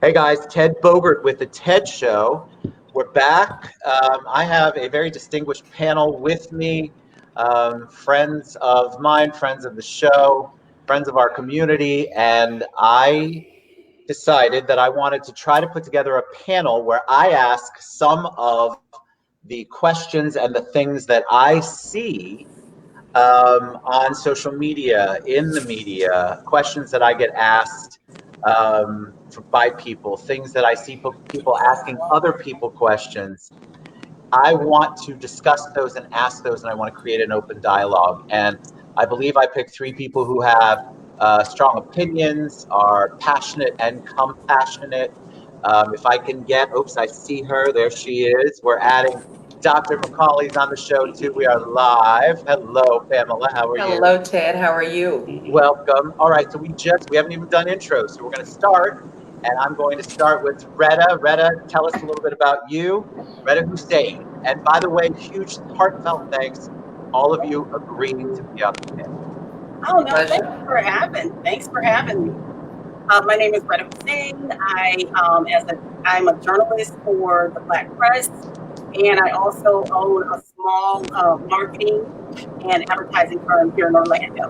Hey guys, Ted Bogert with the TED Show. We're back. I have a very distinguished panel with me, friends of mine, friends of the show, friends of our community, and I decided that I wanted to try to put together a panel where I ask some of the questions and the things that I see on social media, in the media, questions that I get asked by people, things that I see people asking other people questions. I want to discuss those and ask those, and I want to create an open dialogue. And I believe I picked three people who have strong opinions, are passionate and compassionate. If I can get, oops, I see her. There she is. We're adding Dr. McCauley's on the show too. We are live. Hello, Pamela. How are you? Hello, Ted. How are you? Welcome. All right, so we haven't even done intros, so we're going to start, and I'm going to start with Rhetta. Rhetta, tell us a little bit about you, Rhetta Hussein. And by the way, huge heartfelt thanks, all of you agreeing to be on the panel. Oh no, thanks for having me. My name is Rhetta Hussein. I'm a journalist for the Black Press, and I also own a small marketing and advertising firm here in Orlando.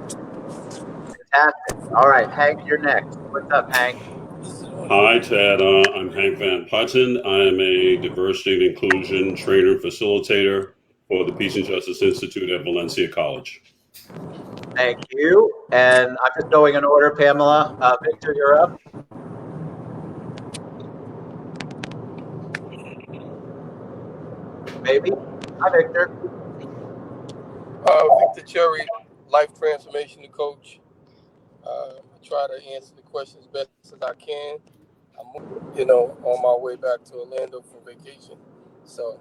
Fantastic. All right, Hank, you're next. What's up, Hank? Hi, Ted. I'm Hank Van Putten. I am a diversity and inclusion trainer and facilitator for the Peace and Justice Institute at Valencia College. Thank you. And I'm just going in order, Pamela. Victor, you're up. Maybe. Hi, Victor. Victor Cherry, life transformation coach. I try to answer the questions best as I can. I'm, on my way back to Orlando for vacation. So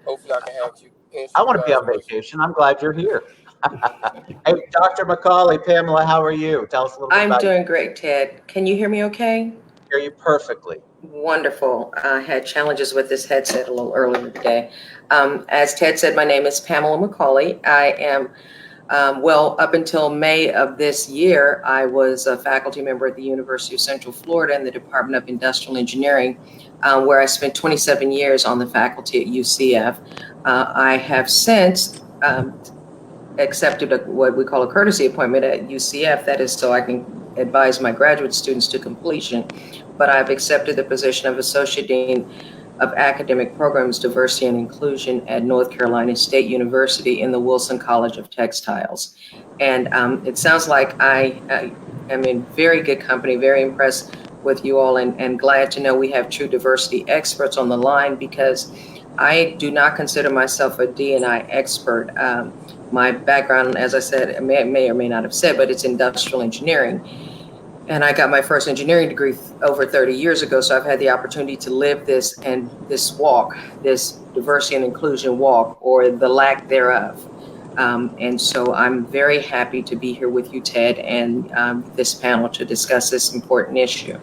hopefully I can answer I want to be on vacation. I'm glad you're here. Hey, Dr. McCauley, Pamela, how are you? Tell us a little bit about you. I'm doing great, Ted. Can you hear me okay? Hear you perfectly. Wonderful. I had challenges with this headset a little earlier today. As Ted said, my name is Pamela McCauley. I am, up until May of this year, I was a faculty member at the University of Central Florida in the Department of Industrial Engineering, where I spent 27 years on the faculty at UCF. I have since accepted what we call a courtesy appointment at UCF. That is so I can advise my graduate students to completion. But I've accepted the position of Associate Dean of Academic Programs, Diversity and Inclusion at North Carolina State University in the Wilson College of Textiles. And it sounds like I am in very good company, very impressed with you all, and glad to know we have true diversity experts on the line, because I do not consider myself a D&I expert. My background, as I said, may or may not have said, but it's industrial engineering. And I got my first engineering degree over 30 years ago. So I've had the opportunity to live this walk, this diversity and inclusion walk, or the lack thereof. And so I'm very happy to be here with you, Ted, and this panel to discuss this important issue.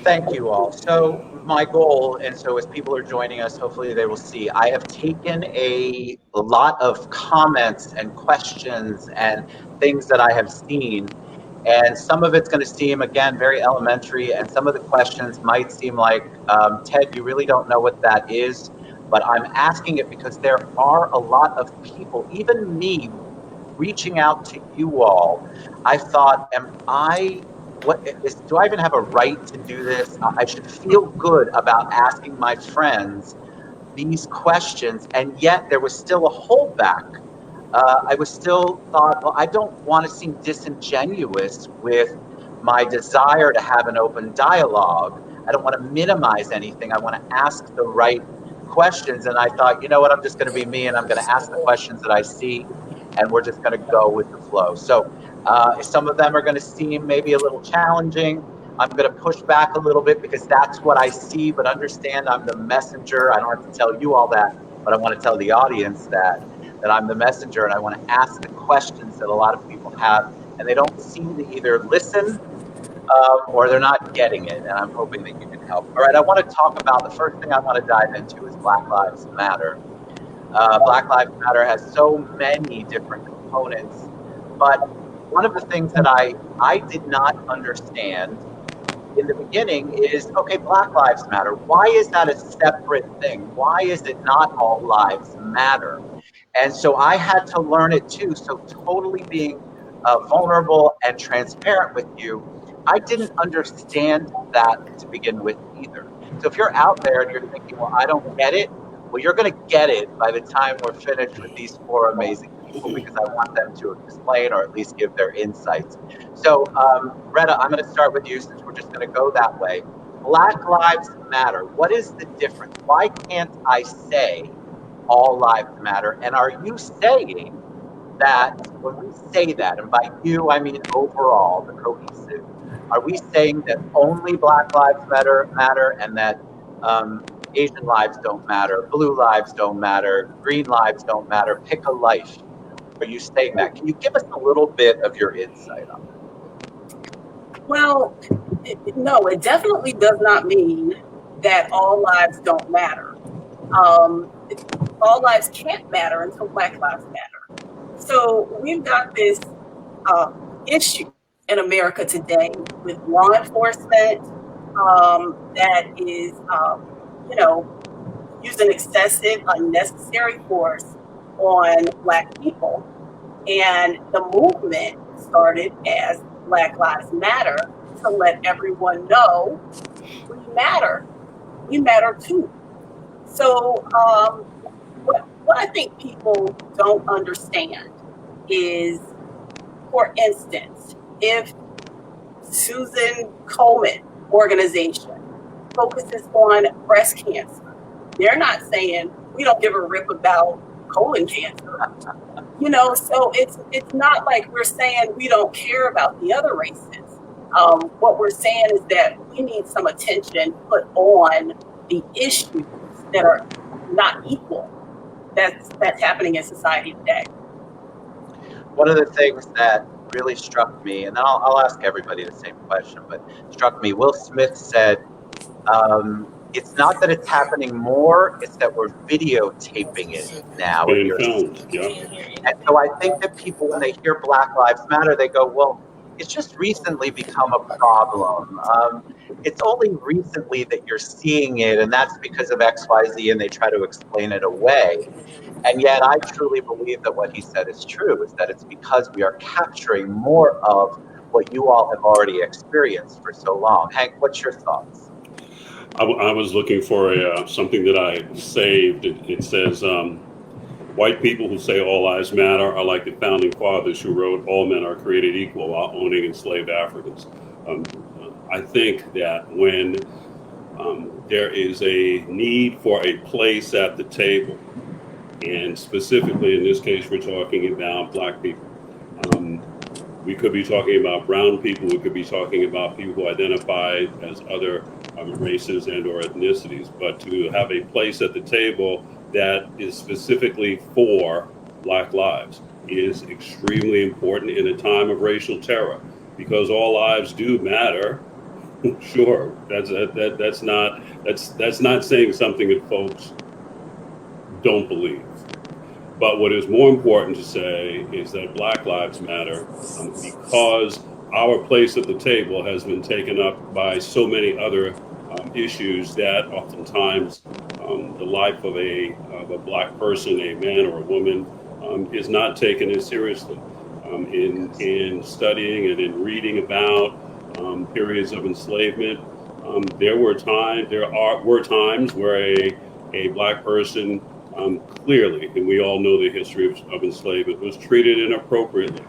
Thank you all. So my goal, and so as people are joining us, hopefully they will see, I have taken a lot of comments and questions and things that I have seen, and some of it's going to seem, again, very elementary, and some of the questions might seem like, Ted, you really don't know what that is, but I'm asking it because there are a lot of people, even me, reaching out to you all. I thought, do I even have a right to do this? I should feel good about asking my friends these questions, and yet there was still a holdback. I was still thought, well, I don't want to seem disingenuous with my desire to have an open dialogue. I don't want to minimize anything. I want to ask the right questions. And I thought, you know what, I'm just going to be me, and I'm going to ask the questions that I see, and we're just going to go with the flow. So some of them are going to seem maybe a little challenging. I'm going to push back a little bit because that's what I see, but understand I'm the messenger. I don't have to tell you all that, but I want to tell the audience that I'm the messenger, and I want to ask the questions that a lot of people have, and they don't seem to either listen or they're not getting it, and I'm hoping that you can help. All right, I want to talk about, the first thing I want to dive into is Black Lives Matter. Black Lives Matter has so many different components, but one of the things that I did not understand in the beginning is, okay, Black Lives Matter. Why is that a separate thing? Why is it not all lives matter? And so I had to learn it too. So totally being vulnerable and transparent with you, I didn't understand that to begin with either. So if you're out there and you're thinking, well, I don't get it, well, you're going to get it by the time we're finished with these four amazing people, because I want them to explain or at least give their insights. So, Rhetta, I'm going to start with you since we're just going to go that way. Black Lives Matter. What is the difference? Why can't I say all lives matter? And are you saying that when we say that, and by you, I mean overall, the cohesive, are we saying that only Black lives matter and that Asian lives don't matter, blue lives don't matter, green lives don't matter, pick a life? Are you saying that? Can you give us a little bit of your insight on that? Well, no, it definitely does not mean that all lives don't matter. All lives can't matter until Black lives matter. So we've got this issue in America today with law enforcement that is, using excessive, unnecessary force on Black people. And the movement started as Black Lives Matter to let everyone know we matter. We matter too. So what I think people don't understand is, for instance, if Susan Coleman organization focuses on breast cancer, they're not saying we don't give a rip about colon cancer. So it's not like we're saying we don't care about the other races. What we're saying is that we need some attention put on the issues that are not equal that's happening in society today. One of the things that really struck me, and I'll ask everybody the same question, but struck me, Will Smith said, it's not that it's happening more, it's that we're videotaping it now. Being filmed, yeah. And so I think that people, when they hear Black Lives Matter, they go, well, it's just recently become a problem. It's only recently that you're seeing it, and that's because of XYZ, and they try to explain it away. And yet I truly believe that what he said is true, is that it's because we are capturing more of what you all have already experienced for so long. Hank, what's your thoughts? I was looking for something that I saved. It says, white people who say all lives matter are like the founding fathers who wrote all men are created equal while owning enslaved Africans. I think that when there is a need for a place at the table, and specifically in this case, we're talking about Black people. We could be talking about brown people. We could be talking about people who identify as other races and or ethnicities. But to have a place at the table that is specifically for Black lives is extremely important in a time of racial terror, because all lives do matter. Sure, that's not saying something that folks don't believe. But what is more important to say is that Black lives matter because our place at the table has been taken up by so many other issues that oftentimes the life of a Black person, a man or a woman, is not taken as seriously. In studying and in reading about periods of enslavement, there were times where a Black person clearly, and we all know the history of enslavement, was treated inappropriately.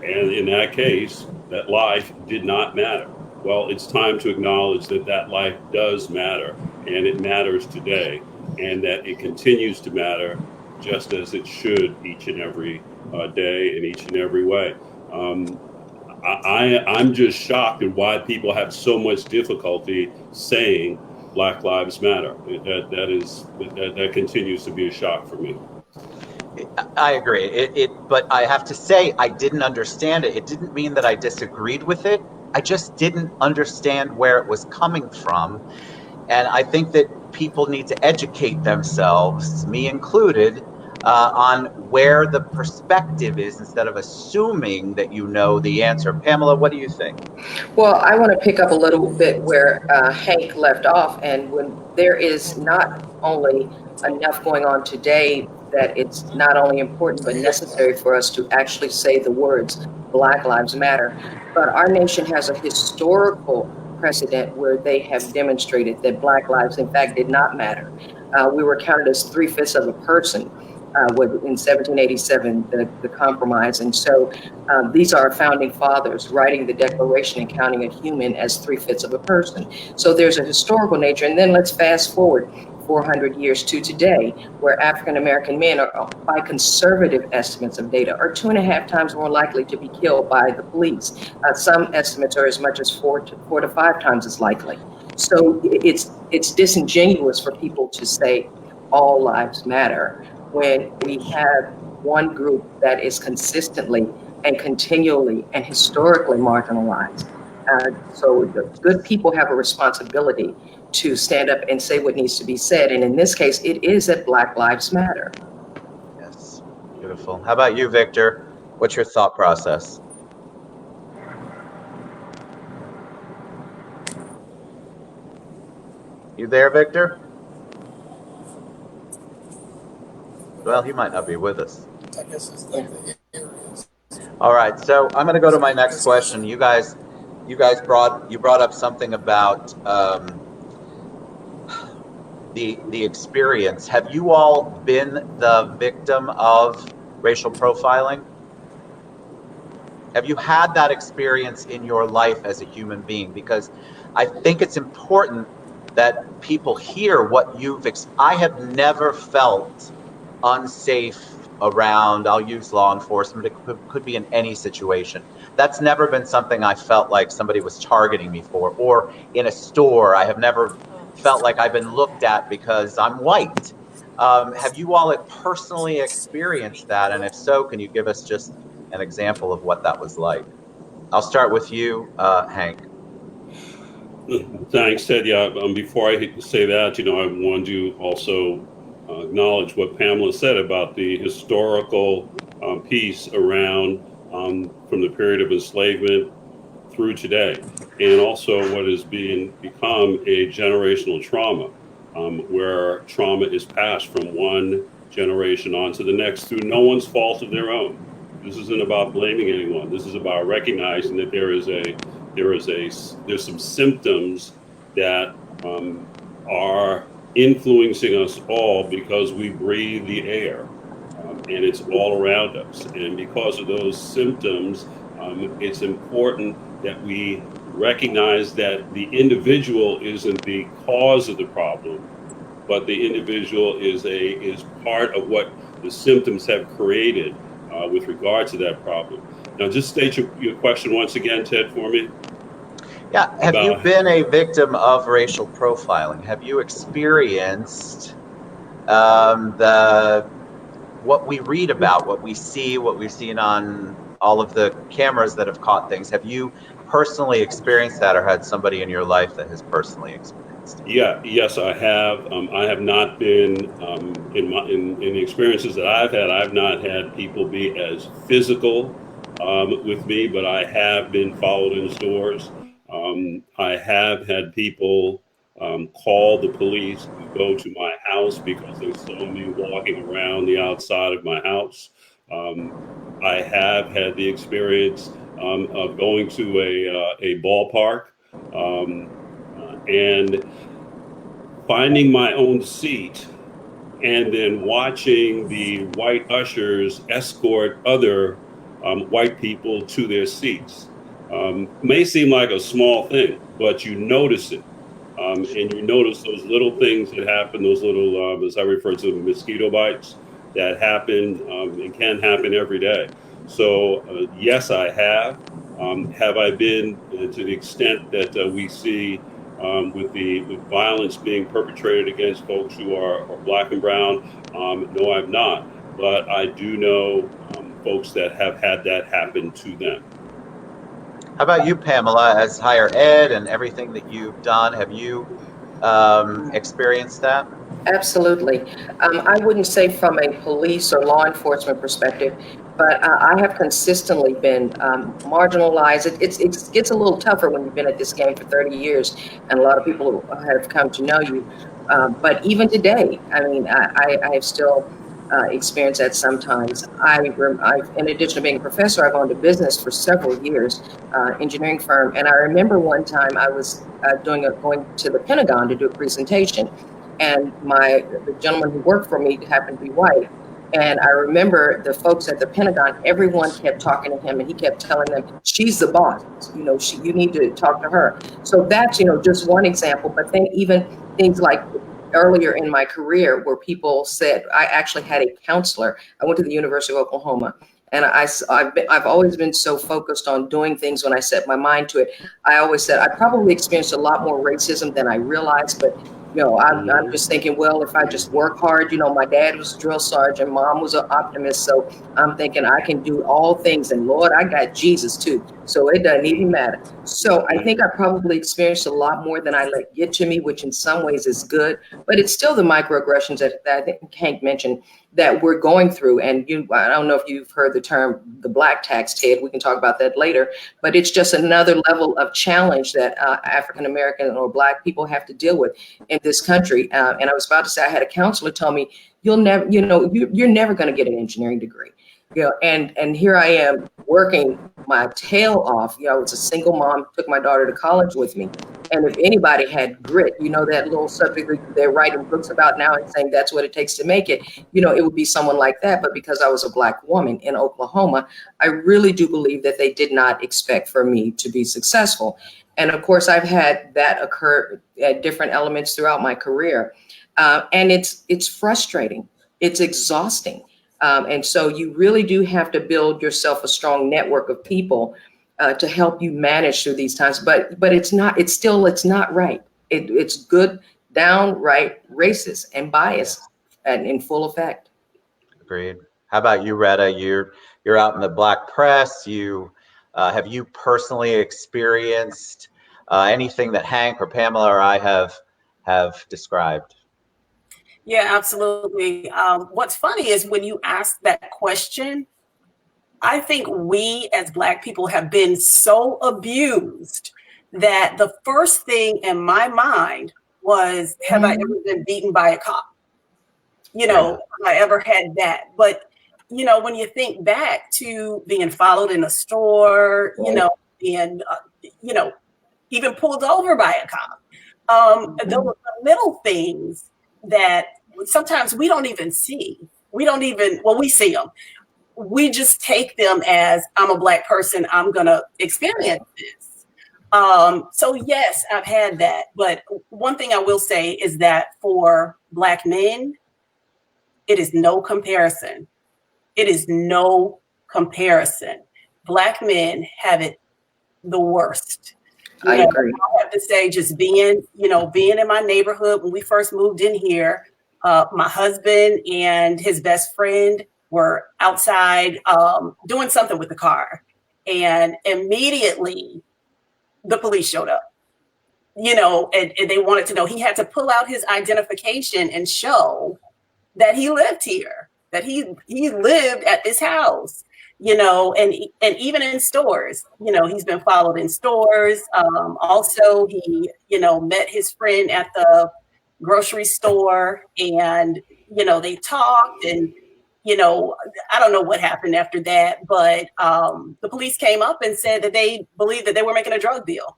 And in that case, that life did not matter. Well, it's time to acknowledge that that life does matter, and it matters today, and that it continues to matter just as it should each and every day in each and every way. I'm just shocked at why people have so much difficulty saying Black Lives Matter. That continues to be a shock for me. I agree. But I have to say, I didn't understand it. It didn't mean that I disagreed with it. I just didn't understand where it was coming from. And I think that people need to educate themselves, me included, on where the perspective is instead of assuming that you know the answer. Pamela, what do you think? Well, I want to pick up a little bit where Hank left off. And when there is not only enough going on today that it's not only important but necessary for us to actually say the words Black Lives Matter, but our nation has a historical precedent where they have demonstrated that Black lives, in fact, did not matter. We were counted as 3/5 of a person in 1787, the compromise. And so these are our founding fathers writing the Declaration and counting a human as 3/5 of a person. So there's a historical nature. And then let's fast forward 400 years to today, where African American men are, by conservative estimates of data, are 2.5 times more likely to be killed by the police. Some estimates are as much as 4 to 5 times as likely. So it's disingenuous for people to say all lives matter when we have one group that is consistently and continually and historically marginalized. So the good people have a responsibility to stand up and say what needs to be said. And in this case, it is that Black Lives Matter. Yes, beautiful. How about you, Victor? What's your thought process? You there, Victor? Well, he might not be with us. I guess it's like the areas. All right, so I'm going to go to my next question. You guys brought up something about the experience. Have you all been the victim of racial profiling? Have you had that experience in your life as a human being? Because I think it's important that people hear what I have never felt unsafe around, I'll use law enforcement, it could be in any situation. That's never been something I felt like somebody was targeting me for, or in a store, I have never felt like I've been looked at because I'm white. Have you all personally experienced that? And if so, can you give us just an example of what that was like? I'll start with you, Hank. Thanks, Ted. Yeah, before I say that, I want to also acknowledge what Pamela said about the historical piece around from the period of enslavement through today, and also what has become a generational trauma, where trauma is passed from one generation on to the next through no one's fault of their own. This isn't about blaming anyone. This is about recognizing that there's some symptoms that are influencing us all because we breathe the air, and it's all around us. And because of those symptoms, it's important that we recognize that the individual isn't the cause of the problem, but the individual is part of what the symptoms have created with regard to that problem. Now, just state your question once again, Ted, for me. Yeah, have you been a victim of racial profiling? Have you experienced what we read about, what we see, what we've seen on all of the cameras that have caught things? Have you personally experienced that, or had somebody in your life that has personally experienced it? Yes, I have. I have not been in the experiences that I've had. I've not had people be as physical with me, but I have been followed in stores. I have had people call the police to go to my house because they saw me walking around the outside of my house. I have had the experience of going to a ballpark and finding my own seat, and then watching the white ushers escort other white people to their seats. May seem like a small thing, but you notice it. And you notice those little things that happen, those little, as I refer to them, mosquito bites that happen and can happen every day. So yes, I have. Have I been to the extent that we see with violence being perpetrated against folks who are Black and brown? No, I've not. But I do know folks that have had that happen to them. How about you, Pamela, as higher ed and everything that you've done? Have you experienced that? Absolutely. I wouldn't say from a police or law enforcement perspective, but I have consistently been marginalized. It gets a little tougher when you've been at this game for 30 years and a lot of people have come to know you. But even today, I mean, I have still experienced that sometimes. In addition to being a professor, I've owned a business for several years, engineering firm. And I remember one time I was going to the Pentagon to do a presentation. And the gentleman who worked for me happened to be white. And I remember the folks at the Pentagon, everyone kept talking to him and he kept telling them, she's the boss, you need to talk to her. So that's, just one example. But then even things like earlier in my career where people said, I actually had a counselor. I went to the University of Oklahoma. And I've always been so focused on doing things when I set my mind to it. I always said I probably experienced a lot more racism than I realized, but I'm just thinking, well, if I just work hard, my dad was a drill sergeant, mom was an optimist. So I'm thinking I can do all things. And Lord, I got Jesus too. So it doesn't even matter. So I think I probably experienced a lot more than I let get to me, which in some ways is good. But it's still the microaggressions that I think Hank mentioned that we're going through. And I don't know if you've heard the term, the black tax, Ted. We can talk about that later. But it's just another level of challenge that African-American or black people have to deal with in this country. And I was about to say, I had a counselor tell me, you're never going to get an engineering degree. And here I am working my tail off. I was a single mom, took my daughter to college with me. And if anybody had grit, that little subject that they're writing books about now and saying that's what it takes to make it, it would be someone like that. But because I was a black woman in Oklahoma, I really do believe that they did not expect for me to be successful. And of course, I've had that occur at different elements throughout my career. And it's frustrating. It's exhausting. And so you really do have to build yourself a strong network of people to help you manage through these times. But it's not right. It's good, downright racist and biased and in full effect. Agreed. How about you, Rhetta? You're out in the black press. Have you personally experienced anything that Hank or Pamela or I have described? Yeah, absolutely. What's funny is when you ask that question, I think we as Black people have been so abused that the first thing in my mind was, have I ever been beaten by a cop? Have I ever had that? But, when you think back to being followed in a store, being, even pulled over by a cop, those little things that sometimes we don't even see. We see them. We just take them as, I'm a Black person, I'm going to experience this. So yes, I've had that. But one thing I will say is that for Black men, it is no comparison. It is no comparison. Black men have it the worst. I agree. I have to say, just being in my neighborhood when we first moved in here, my husband and his best friend were outside doing something with the car. And immediately the police showed up, and they wanted to know. He had to pull out his identification and show that he lived here, that he lived at this house. And even in stores, he's been followed in stores. Also, he, met his friend at the grocery store and, they talked and, I don't know what happened after that, but the police came up and said that they believed that they were making a drug deal.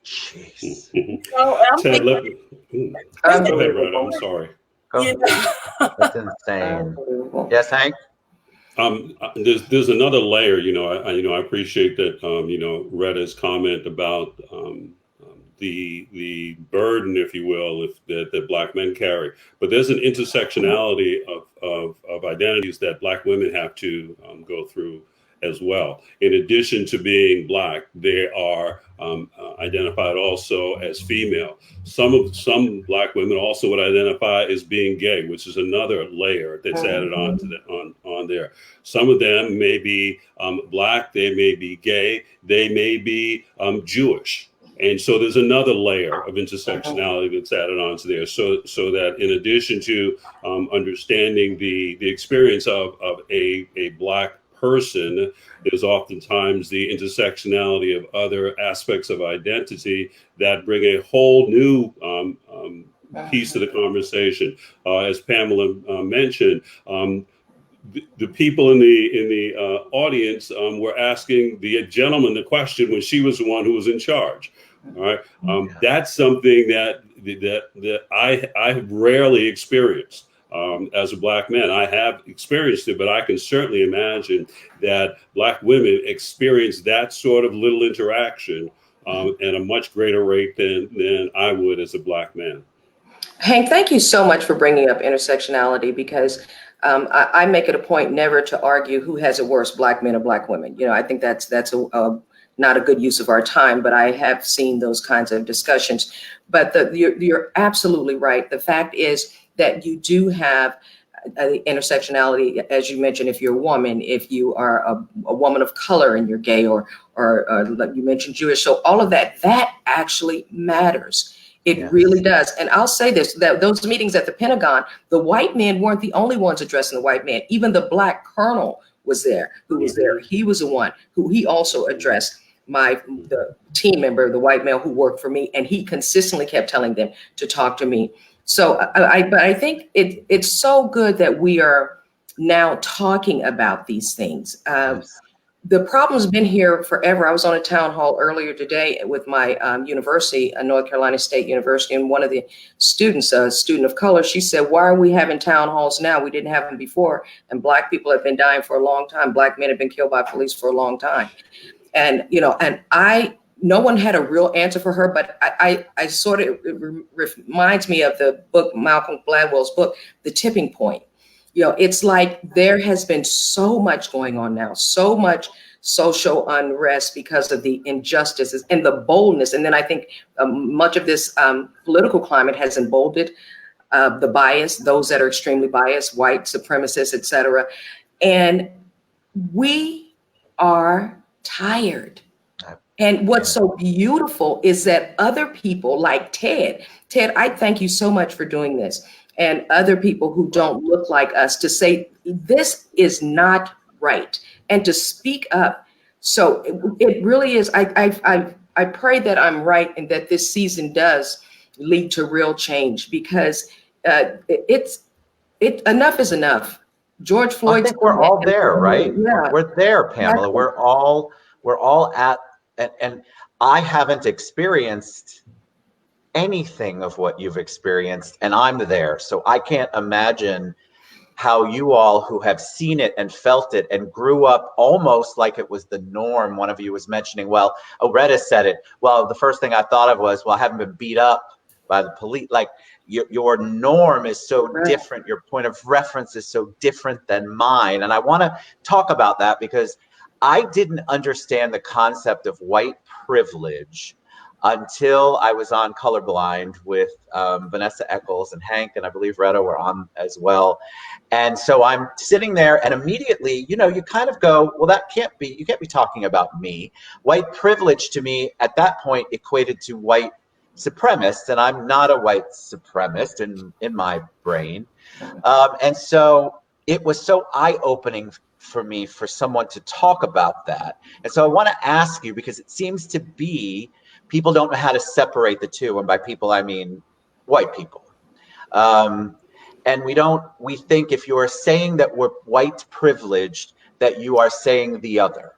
Jeez. So I'm Ted, thinking, go ahead, Rhetta, I'm sorry. That's insane. Yes, Hank? There's another layer, I appreciate that, Rhetta's comment about the burden, if you will, that Black men carry. But there's an intersectionality of identities that Black women have to go through as well. In addition to being Black, they are identified also as female. Some Black women also would identify as being gay, which is another layer that's added on to on there. Some of them may be Black, they may be gay, they may be Jewish. And so there's another layer of intersectionality that's added onto there. So that in addition to understanding the experience of a Black person, there's oftentimes the intersectionality of other aspects of identity that bring a whole new piece to the conversation. As Pamela mentioned, the people in the audience were asking the gentleman the question when she was the one who was in charge. All right, that's something that I have rarely experienced as a Black man. I have experienced it, but I can certainly imagine that Black women experience that sort of little interaction at a much greater rate than I would as a Black man. Hank, thank you so much for bringing up intersectionality, because I make it a point never to argue who has it worse, Black men or Black women. You know, I think that's not a good use of our time, but I have seen those kinds of discussions. But you're absolutely right. The fact is that you do have intersectionality, as you mentioned, if you're a woman, if you are a woman of color and you're gay, or like you mentioned, Jewish. So all of that actually matters. It really does. And I'll say this, that those meetings at the Pentagon, the white men weren't the only ones addressing the white man. Even the Black colonel was there, who was there. He was the one who he also addressed the team member, the white male who worked for me, and he consistently kept telling them to talk to me. So but I think it's so good that we are now talking about these things. The problem's been here forever. I was on a town hall earlier today with my university, North Carolina State University, and one of the students, a student of color, she said, "Why are we having town halls now? We didn't have them before, and Black people have been dying for a long time. Black men have been killed by police for a long time." And, you know, no one had a real answer for her, but I sort of, it reminds me of the book, Malcolm Gladwell's book, The Tipping Point. You know, it's like there has been so much going on now, so much social unrest because of the injustices and the boldness. And then I think much of this political climate has emboldened the bias, those that are extremely biased, white supremacists, et cetera. And we are tired. And what's so beautiful is that other people like Ted, I thank you so much for doing this, and other people who don't look like us, to say this is not right and to speak up. So it really is. I pray that I'm right and that this season does lead to real change, because enough is enough. George Floyd. I think we're all there, right? Yeah. We're there, Pamela. We're all at, and I haven't experienced anything of what you've experienced, and I'm there. So I can't imagine how you all who have seen it and felt it and grew up almost like it was the norm. One of you was mentioning, well, Rhetta said it. Well, the first thing I thought of was, well, I haven't been beat up by the police. Like your norm is so different. Your point of reference is so different than mine. And I want to talk about that, because I didn't understand the concept of white privilege until I was on Colorblind with Vanessa Eccles and Hank, and I believe Rhetta were on as well. And so I'm sitting there, and immediately, you know, you kind of go, well, you can't be talking about me. White privilege to me at that point equated to white supremacist, and I'm not a white supremacist in my brain. And so it was so eye-opening for me for someone to talk about that. And so I want to ask you, because it seems to be people don't know how to separate the two. And by people, I mean white people. And we think if you are saying that we're white privileged, that you are saying the other.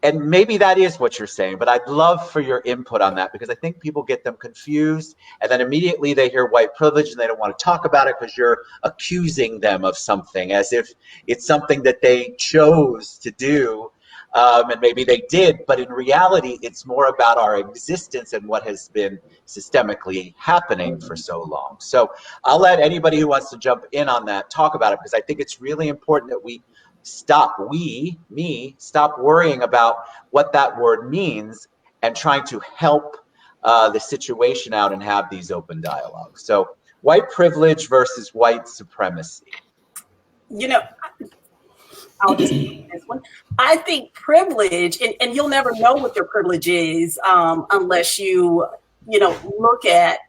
And maybe that is what you're saying, but I'd love for your input on that, because I think people get them confused, and then immediately they hear white privilege and they don't want to talk about it because you're accusing them of something, as if it's something that they chose to do. And maybe they did, but in reality, it's more about our existence and what has been systemically happening for so long. So I'll let anybody who wants to jump in on that talk about it, because I think it's really important that we stop worrying about what that word means and trying to help the situation out and have these open dialogues. So white privilege versus white supremacy. You know, I'll just take this one. I think privilege, and you'll never know what your privilege is unless you look at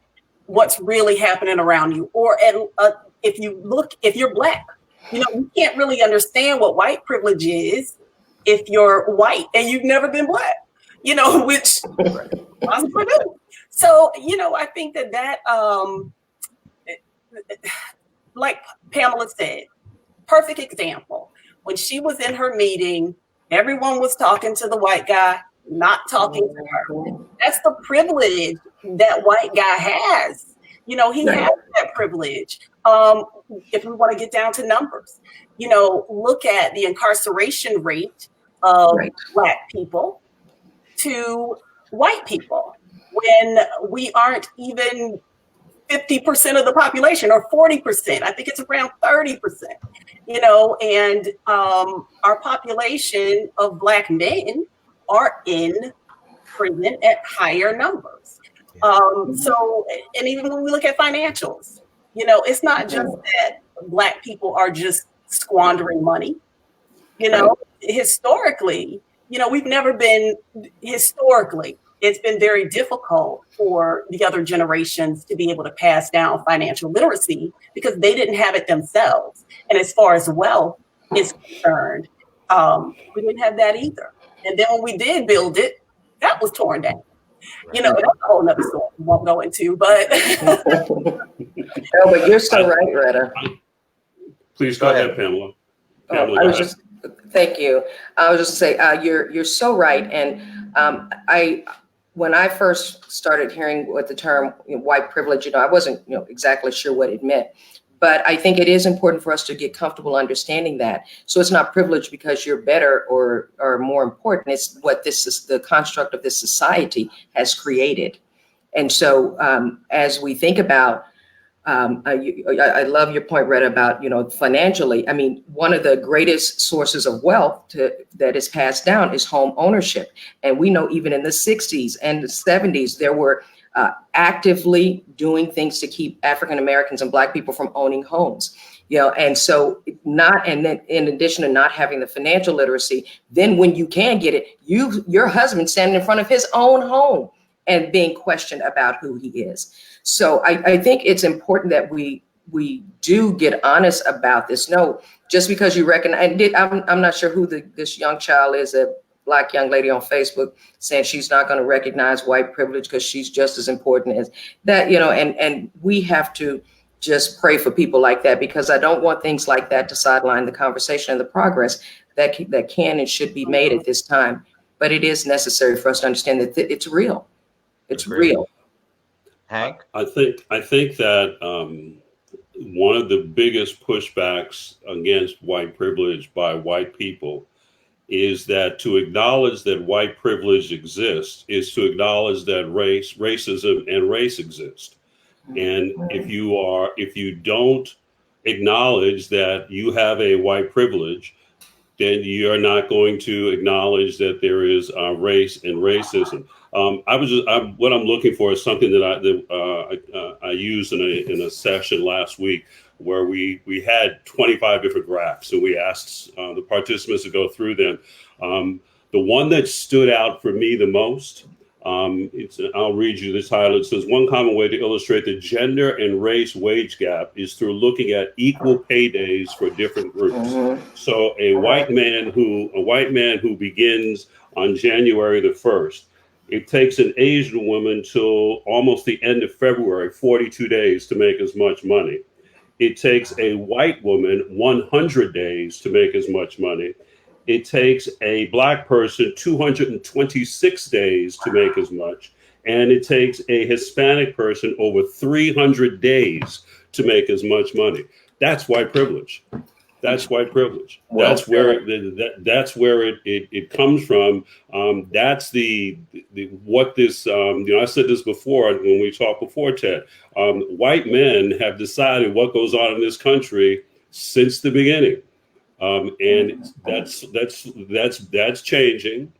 what's really happening around you. Or if you're Black, you can't really understand what white privilege is if you're white and you've never been Black, which possibly do. So, I think that like Pamela said, perfect example. When she was in her meeting, everyone was talking to the white guy, not talking to her. That's the privilege that white guy has. He has that privilege. If we want to get down to numbers, look at the incarceration rate of Black people to white people when we aren't even 50% of the population or 40%. I think it's around 30%, and our population of Black men are in prison at higher numbers. So, and even when we look at financials, it's not just that Black people are just squandering money. Historically, we've never been, it's been very difficult for the other generations to be able to pass down financial literacy because they didn't have it themselves. And as far as wealth is concerned, we didn't have that either. And then when we did build it, that was torn down. That's a whole nother story we won't go into, but. No, but you're so right, Rhetta. Please go ahead, Pamela. Thank you. I was just say you're so right, and when I first started hearing what the term white privilege, I wasn't exactly sure what it meant, but I think it is important for us to get comfortable understanding that. So it's not privilege because you're better or more important. It's what the construct of this society has created, and so as we think about. I love your point, Rhetta, about, financially. I mean, one of the greatest sources of wealth that is passed down is home ownership. And we know even in the 60s and the 70s, there were actively doing things to keep African Americans and Black people from owning homes. And so and then in addition to not having the financial literacy, then when you can get it, your husband standing in front of his own home and being questioned about who he is. So I think it's important that we do get honest about this. No, just because you recognize, I'm not sure who this young child is, a Black young lady on Facebook saying she's not going to recognize white privilege because she's just as important as that, and we have to just pray for people like that, because I don't want things like that to sideline the conversation and the progress that can and should be made at this time. But it is necessary for us to understand that it's real. It's real. Hank? I think that one of the biggest pushbacks against white privilege by white people is that to acknowledge that white privilege exists is to acknowledge that racism and race exist. And if you don't acknowledge that you have a white privilege, then you're not going to acknowledge that there is race and racism. What I'm looking for is something that I used in a session last week where we had 25 different graphs, and we asked the participants to go through them. The one that stood out for me the most, I'll read you the title. It says, one common way to illustrate the gender and race wage gap is through looking at equal pay days for different groups. So a white man who begins on January the 1st, it takes an Asian woman till almost the end of February, 42 days to make as much money. It takes a white woman 100 days to make as much money. It takes a Black person 226 days to make as much. And it takes a Hispanic person over 300 days to make as much money. That's white privilege. That's white privilege. That's where it comes from. That's what this. I said this before when we talked before, Ted. White men have decided what goes on in this country since the beginning, and that's changing.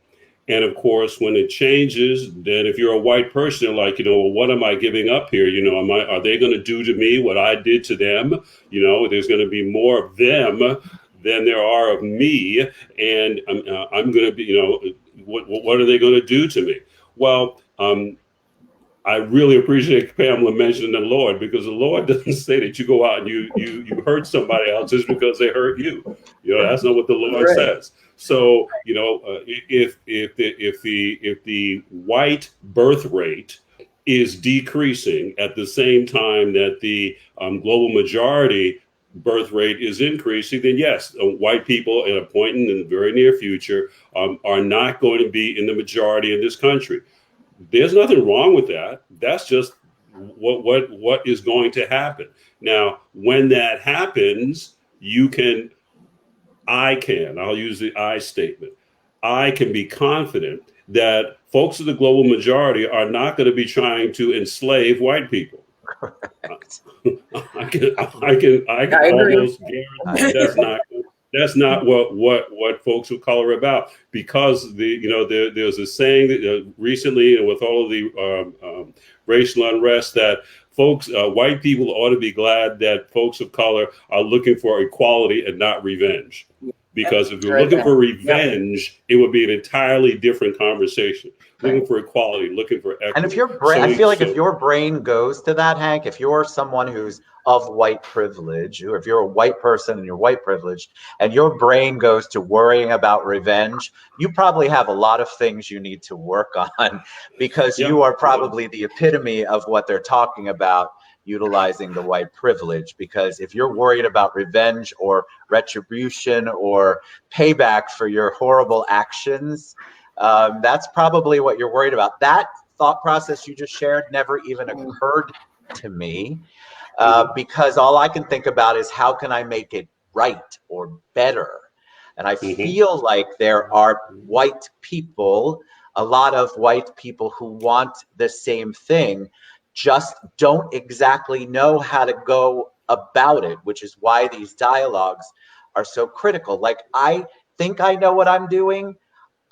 And of course, when it changes, then if you're a white person, you're like, well, what am I giving up here? Are they going to do to me what I did to them? There's going to be more of them than there are of me, and I'm going to be, what are they going to do to me? Well, I really appreciate Pamela mentioning the Lord, because the Lord doesn't say that you go out and you hurt somebody else just because they hurt you. That's not what the Lord says. So, if the white birth rate is decreasing at the same time that the global majority birth rate is increasing, then yes, white people at a point in the very near future are not going to be in the majority in this country. There's nothing wrong with that. That's just what is going to happen. Now, when that happens, I'll use the I statement. I can be confident that folks of the global majority are not going to be trying to enslave white people. Correct. I can almost guarantee that's not what folks of color are about, because there's a saying that recently, and with all of the racial unrest, that white people ought to be glad that folks of color are looking for equality and not revenge. Because if you're looking for revenge, it would be an entirely different conversation. Looking for equality, looking for equity. And if your brain, I feel like if your brain goes to that, Hank, if you're someone who's of white privilege, or if you're a white person and you're white privileged, and your brain goes to worrying about revenge, you probably have a lot of things you need to work on, because you are probably the epitome of what they're talking about, utilizing the white privilege. Because if you're worried about revenge or retribution or payback for your horrible actions, that's probably what you're worried about. That thought process you just shared never even occurred to me, because all I can think about is how can I make it right or better? And I feel like there are white people, a lot of white people who want the same thing, just don't exactly know how to go about it, which is why these dialogues are so critical. Like, I think I know what I'm doing.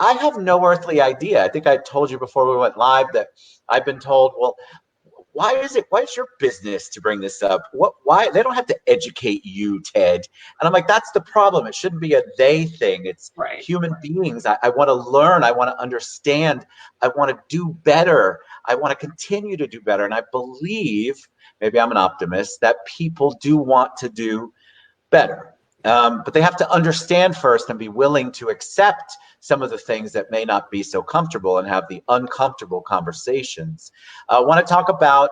I have no earthly idea. I think I told you before we went live that I've been told, well, why is your business to bring this up? Why? They don't have to educate you, Ted. And I'm like, that's the problem. It shouldn't be a they thing. It's human beings. I want to learn. I want to understand. I want to do better. I want to continue to do better. And I believe, maybe I'm an optimist, that people do want to do better. But they have to understand first and be willing to accept some of the things that may not be so comfortable, and have the uncomfortable conversations. I want to talk about,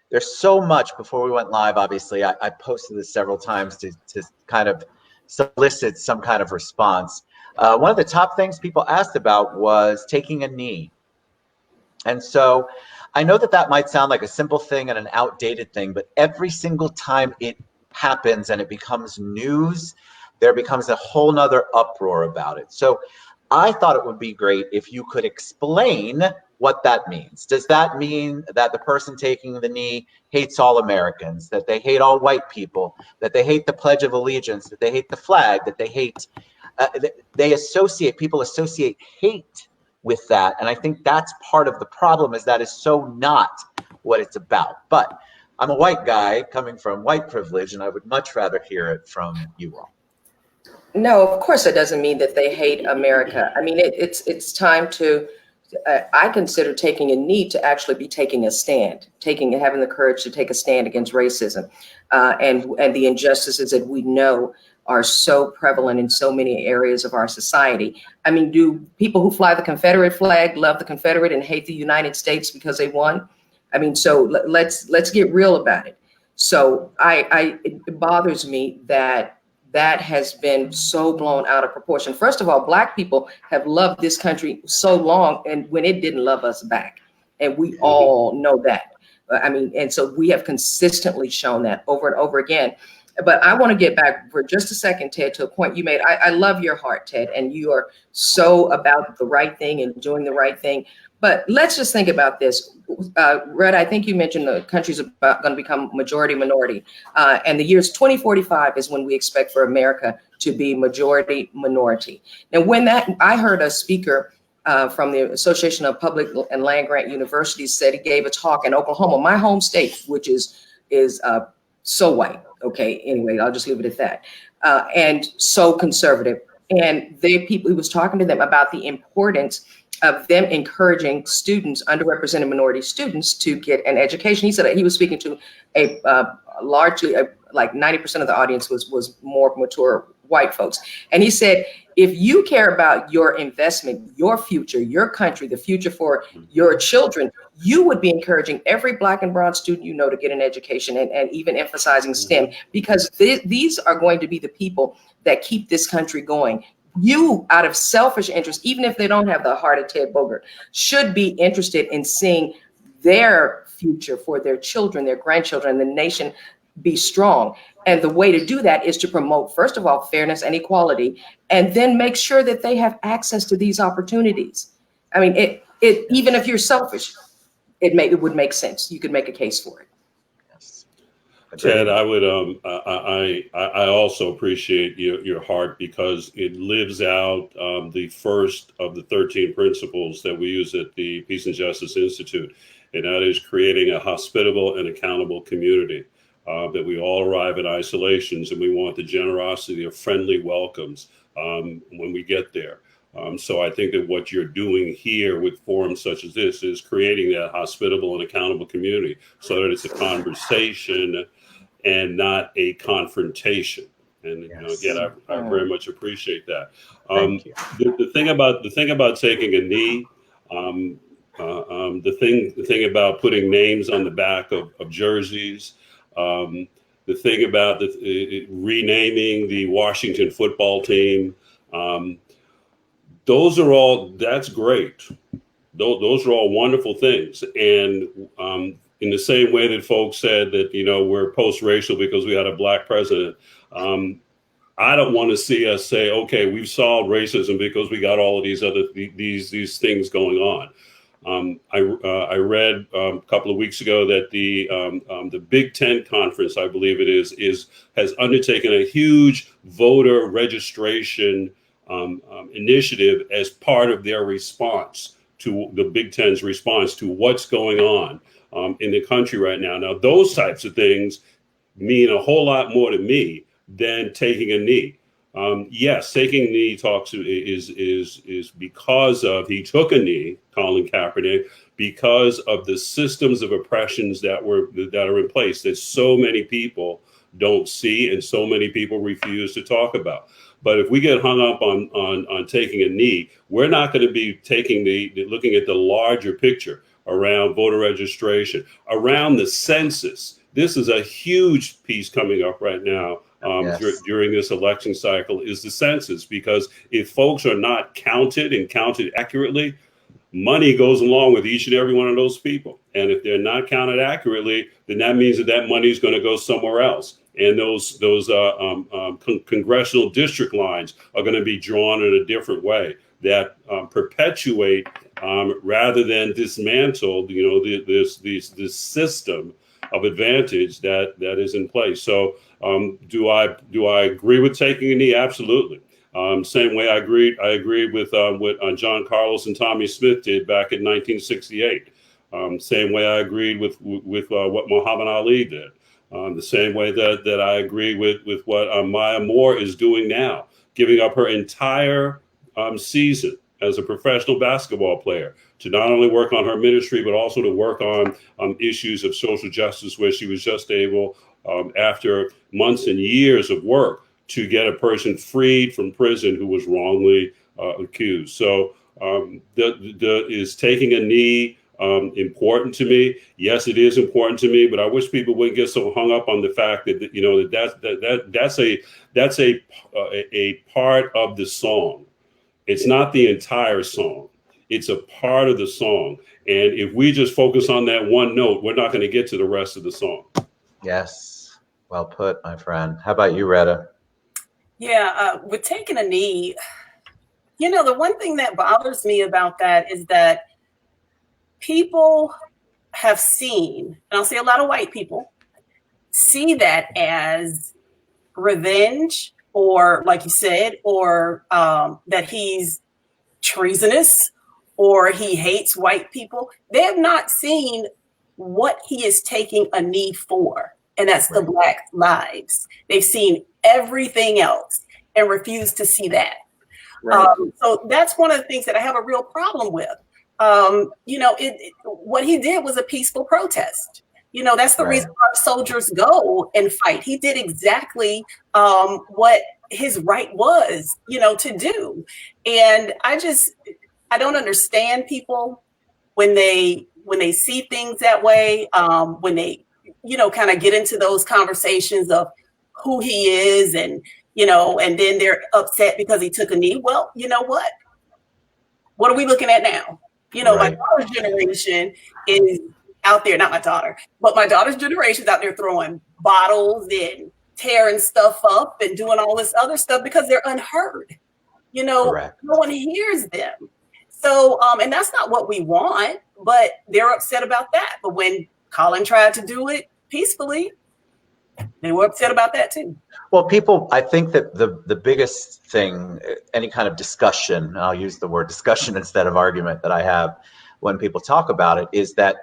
there's so much. Before we went live, obviously, I posted this several times to kind of solicit some kind of response. One of the top things people asked about was taking a knee. And so I know that might sound like a simple thing and an outdated thing, but every single time it happens and it becomes news, there becomes a whole nother uproar about it. So I thought it would be great if you could explain what that means. Does that mean that the person taking the knee hates all Americans, that they hate all white people, that they hate the Pledge of Allegiance, that they hate the flag, that they hate, people associate hate with that? And I think that's part of the problem, is that is so not what it's about. But I'm a white guy coming from white privilege, and I would much rather hear it from you all. No, of course it doesn't mean that they hate America. I mean, it's time to, I consider taking a knee to actually be taking a stand, having the courage to take a stand against racism and the injustices that we know are so prevalent in so many areas of our society. I mean, do people who fly the Confederate flag love the Confederate and hate the United States because they won? I mean, so let's get real about it. So it bothers me that has been so blown out of proportion. First of all, Black people have loved this country so long, and when it didn't love us back, and we all know that. I mean, and so we have consistently shown that over and over again. But I want to get back for just a second, Ted, to a point you made. I love your heart, Ted, and you are so about the right thing and doing the right thing. But let's just think about this. Rhetta, I think you mentioned the country's going to become majority minority. And the year's 2045 is when we expect for America to be majority minority. And when I heard a speaker from the Association of Public and Land Grant Universities said, he gave a talk in Oklahoma, my home state, which is so white. Okay, anyway, I'll just leave it at that. and so conservative. And he was talking to them about the importance of them encouraging students, underrepresented minority students, to get an education. He said that he was speaking to a largely, like 90% of the audience was more mature white folks. And he said, if you care about your investment, your future, your country, the future for your children, you would be encouraging every Black and brown student you know to get an education, and even emphasizing STEM, because these are going to be the people that keep this country going. You, out of selfish interest, even if they don't have the heart of Ted Bogert, should be interested in seeing their future for their children, their grandchildren, and the nation be strong. And the way to do that is to promote, first of all, fairness and equality, and then make sure that they have access to these opportunities. I mean, even if you're selfish, it would make sense. You could make a case for it. Yes. Ted, I would I also appreciate your heart, because it lives out the first of the 13 principles that we use at the Peace and Justice Institute, and that is creating a hospitable and accountable community. That we all arrive at isolations, and we want the generosity of friendly welcomes when we get there. So I think that what you're doing here with forums such as this is creating that hospitable and accountable community, so that it's a conversation and not a confrontation. And Yes. Again, I very much appreciate that. Thank you. The thing about taking a knee, the thing about putting names on the back of jerseys, the thing about renaming the Washington football team, that's great. Those are all wonderful things. And in the same way that folks said that, we're post-racial because we had a Black president, I don't want to see us say, okay, we've solved racism because we got all of these other these things going on. I read a couple of weeks ago that the Big Ten Conference, I believe it has undertaken a huge voter registration initiative as part of their response to the Big Ten's response to what's going on in the country right now. Now, those types of things mean a whole lot more to me than taking a knee. Yes, taking a knee is because of he took a knee, Colin Kaepernick, because of the systems of oppressions that are in place that so many people don't see and so many people refuse to talk about. But if we get hung up on taking a knee, we're not going to be looking at the larger picture around voter registration, around the census. This is a huge piece coming up right now. Yes. During this election cycle is the census, because if folks are not counted and counted accurately, money goes along with each and every one of those people. And if they're not counted accurately, then that means that money is going to go somewhere else. And those congressional district lines are going to be drawn in a different way that perpetuate rather than dismantle, this system of advantage that is in place. So do I agree with taking a knee? Absolutely. Same way I agreed with what John Carlos and Tommy Smith did back in 1968. Same way I agreed with what Muhammad Ali did. The same way that I agree with what Maya Moore is doing now, giving up her entire season as a professional basketball player to not only work on her ministry, but also to work on issues of social justice, where she was just able, after months and years of work, to get a person freed from prison who was wrongly accused. So is taking a knee important to me? Yes, it is important to me, but I wish people wouldn't get so hung up on the fact that that's a part of the song. It's not the entire song. It's a part of the song. And if we just focus on that one note, we're not going to get to the rest of the song. Yes. Well put, my friend. How about you, Rhetta? Yeah, with taking a knee, the one thing that bothers me about that is that people have seen, and I'll say a lot of white people, see that as revenge, or like you said, or that he's treasonous, or he hates white people. They have not seen what he is taking a knee for. and that's the Black lives. They've seen everything else and refuse to see that. Right. So that's one of the things that I have a real problem with. What he did was a peaceful protest. That's the reason our soldiers go and fight. He did exactly what his right was, to do. And I don't understand people when they see things that way, when they, kind of get into those conversations of who he is and then they're upset because he took a knee. Well, you know what? What are we looking at now? My daughter's generation is out there, not my daughter, but my daughter's generation is out there throwing bottles and tearing stuff up and doing all this other stuff because they're unheard. No one hears them. So, and that's not what we want, but they're upset about that. But when Colin tried to do it peacefully, they were upset about that too. Well, people, I think that the biggest thing, any kind of discussion, I'll use the word discussion instead of argument, that I have when people talk about it is that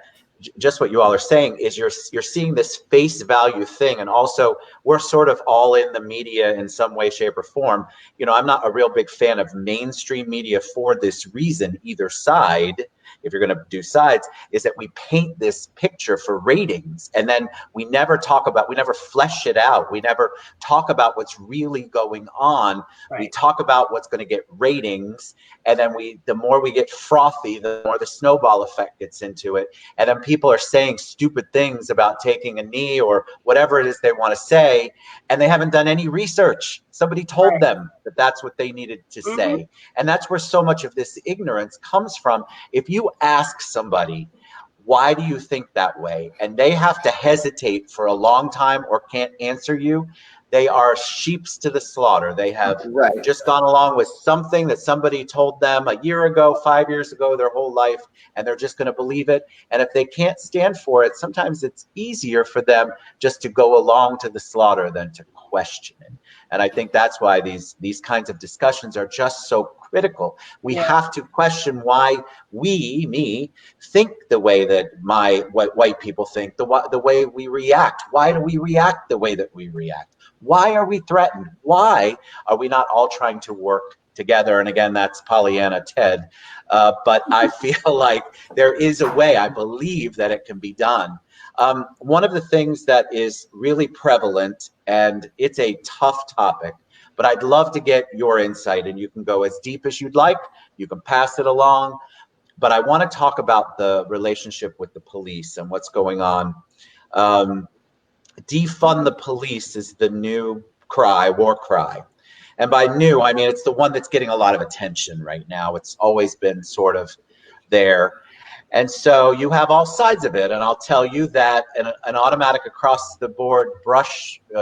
just what you all are saying is you're seeing this face value thing. And also we're sort of all in the media in some way, shape, or form. I'm not a real big fan of mainstream media for this reason, either side. If you're going to do sides, is that we paint this picture for ratings, and then we never flesh it out. We never talk about what's really going on. Right. We talk about what's going to get ratings, and then the more we get frothy, the more the snowball effect gets into it. And then people are saying stupid things about taking a knee or whatever it is they want to say, and they haven't done any research. Somebody told them that that's what they needed to say. And that's where so much of this ignorance comes from. If you ask somebody, why do you think that way? And they have to hesitate for a long time or can't answer you, they are sheeps to the slaughter. They have just gone along with something that somebody told them a year ago, 5 years ago, their whole life, and they're just going to believe it. And if they can't stand for it, sometimes it's easier for them just to go along to the slaughter than to question it. And I think that's why these kinds of discussions are just so critical. We have to question why me, think the way that what white people think, the way we react. Why do we react the way that we react? Why are we threatened? Why are we not all trying to work together? And again, that's Pollyanna Ted. But I feel like there is a way. I believe that it can be done. One of the things that is really prevalent, and it's a tough topic, but I'd love to get your insight, and you can go as deep as you'd like. You can pass it along. But I want to talk about the relationship with the police and what's going on. Defund the police is the new war cry. And by new, I mean, it's the one that's getting a lot of attention right now. It's always been sort of there. And so you have all sides of it. And I'll tell you that an automatic across the board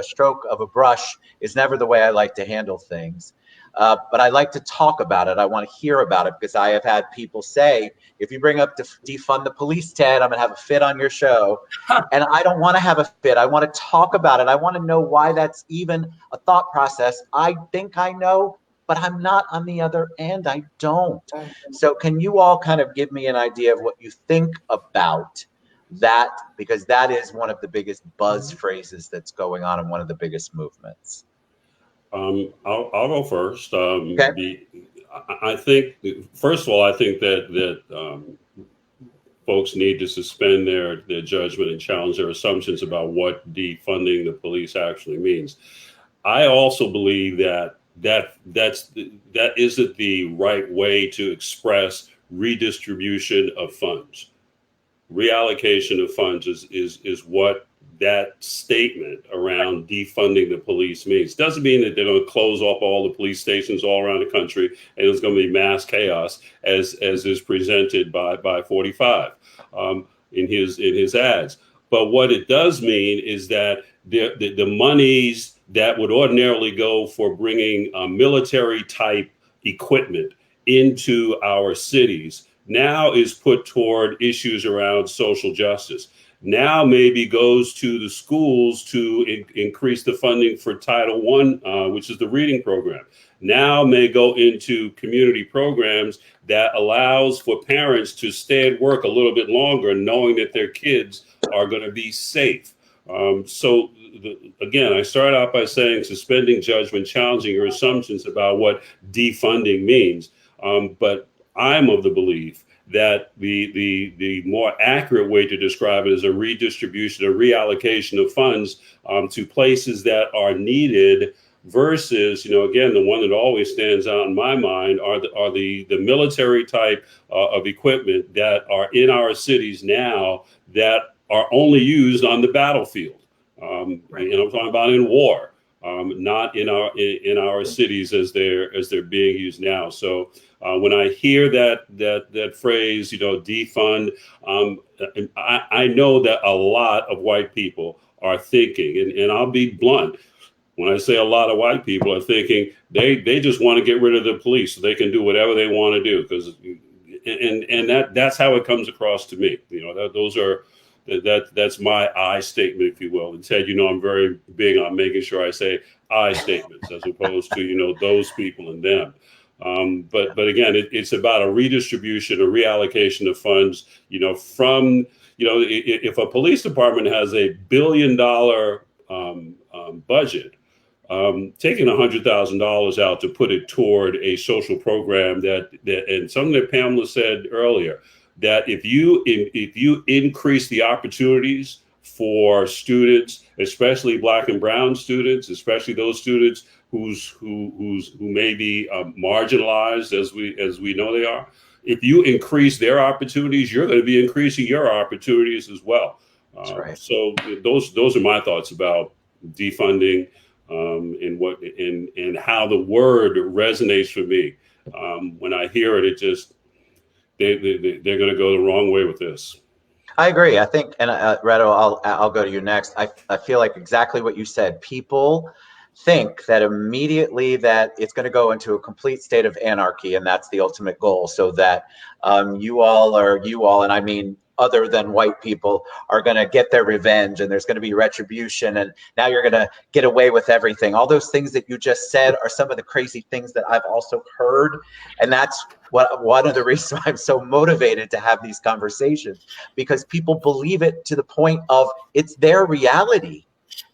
stroke of a brush is never the way I like to handle things. But I like to talk about it. I want to hear about it because I have had people say, if you bring up defund the police, Ted, I'm going to have a fit on your show. And I don't want to have a fit. I want to talk about it. I want to know why that's even a thought process. I think I know, but I'm not on the other end. I don't. So can you all kind of give me an idea of what you think about that? Because that is one of the biggest buzz phrases that's going on in one of the biggest movements. I'll go first. Okay. I think, first of all, I think that folks need to suspend their judgment and challenge their assumptions about what defunding the police actually means. I also believe that isn't the right way to express redistribution of funds. Reallocation of funds is what that statement around defunding the police means. Doesn't mean that they're going to close off all the police stations all around the country and it's going to be mass chaos as is presented by 45 in his ads. But what it does mean is that the monies that would ordinarily go for bringing military type equipment into our cities now is put toward issues around social justice. Now maybe goes to the schools to increase the funding for Title I, which is the reading program. Now may go into community programs that allows for parents to stay at work a little bit longer, knowing that their kids are going to be safe. Again, I start out by saying suspending judgment, challenging your assumptions about what defunding means. But I'm of the belief that the more accurate way to describe it is a redistribution, a reallocation of funds to places that are needed versus, again, the one that always stands out in my mind are the military type of equipment that are in our cities now that are only used on the battlefield. Right. I'm talking about in war, not in our cities as they're being used now. So when I hear that phrase, defund, I know that a lot of white people are thinking, and I'll be blunt. When I say a lot of white people are thinking, they just want to get rid of the police so they can do whatever they want to do, because that's how it comes across to me. That's my I statement, if you will. And Ted, I'm very big on making sure I say I statements as opposed to those people and them. But again, it's about a redistribution, a reallocation of funds. From if a police department has $1 billion budget, taking $100,000 out to put it toward a social program that and something that Pamela said earlier, that if you increase the opportunities for students, especially Black and brown students, especially those students who may be marginalized as we know they are, if you increase their opportunities, you're going to be increasing your opportunities as well. That's right. So those are my thoughts about defunding. And how the word resonates for me. When I hear it, they're going to go the wrong way with this. I agree. I think, and Rhetta, I'll go to you next. I feel like exactly what you said. People think that immediately that it's going to go into a complete state of anarchy, and that's the ultimate goal. So that you all, and I mean other than white people, are going to get their revenge, and there's going to be retribution, and now you're going to get away with everything. All those things that you just said are some of the crazy things that I've also heard, and that's one of the reasons I'm so motivated to have these conversations, because people believe it to the point of it's their reality.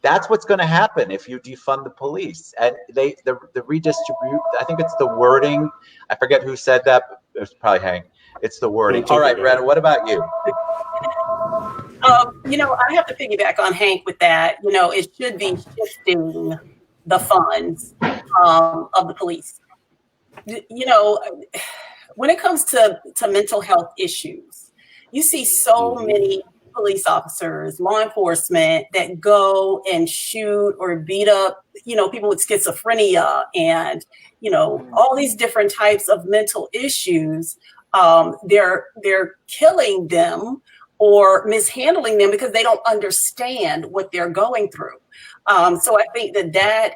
That's what's going to happen if you defund the police. And the redistribute, I think it's the wording. I forget who said that. It's probably Hank. It's the wording. All right, Rhetta, what about you? I have to piggyback on Hank with that. It should be shifting the funds of the police. When it comes to mental health issues, you see so many police officers, law enforcement that go and shoot or beat up, people with schizophrenia and, all these different types of mental issues. They're killing them or mishandling them because they don't understand what they're going through. So I think that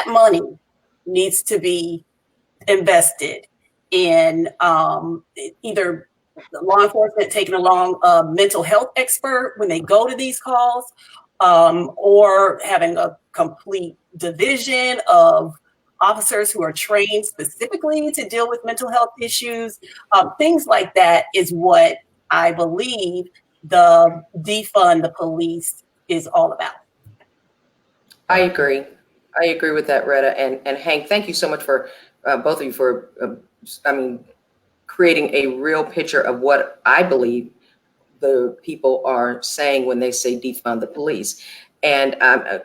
money needs to be invested in either law enforcement taking along a mental health expert when they go to these calls, or having a complete division of officers who are trained specifically to deal with mental health issues. Things like that is what I believe the defund the police is all about. I agree with that, Rhetta. And Hank, thank you so much for both of you for, creating a real picture of what I believe the people are saying when they say defund the police. And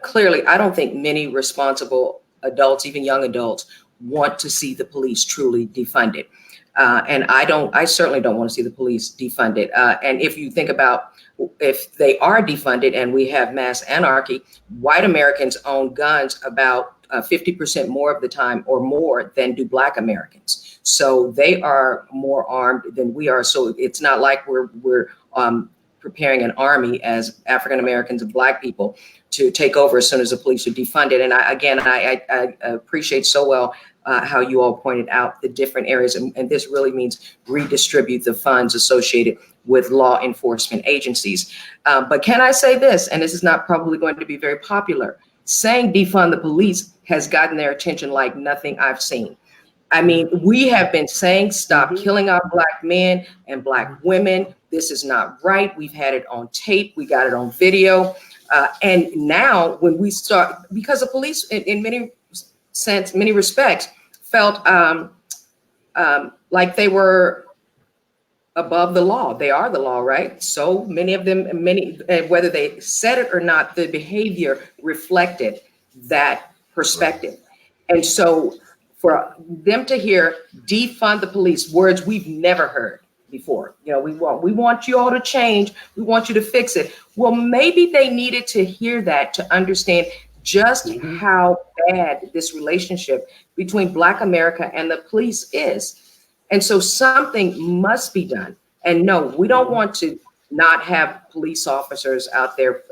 clearly, I don't think many responsible adults, even young adults, want to see the police truly defunded. And I certainly don't want to see the police defunded. And if you think about if they are defunded and we have mass anarchy, white Americans own guns about 50% more of the time or more than do Black Americans. So they are more armed than we are. So it's not like we're preparing an army as African Americans and Black people to take over as soon as the police are defunded. And I appreciate so well how you all pointed out the different areas. And this really means redistribute the funds associated with law enforcement agencies. But can I say this, and this is not probably going to be very popular, saying defund the police has gotten their attention like nothing I've seen. I mean, we have been saying stop killing our Black men and Black women. this is not right. We've had it on tape. We got it on video. And now when we start, because the police in many respects felt like they were above the law. They are the law, right? So many of them, whether they said it or not, the behavior reflected that perspective. And so for them to hear defund the police, words we've never heard before, we want you all to change. We want you to fix it. Well, maybe they needed to hear that to understand just how bad this relationship between Black America and the police is. And so something must be done. And no, we don't want to not have police officers out there,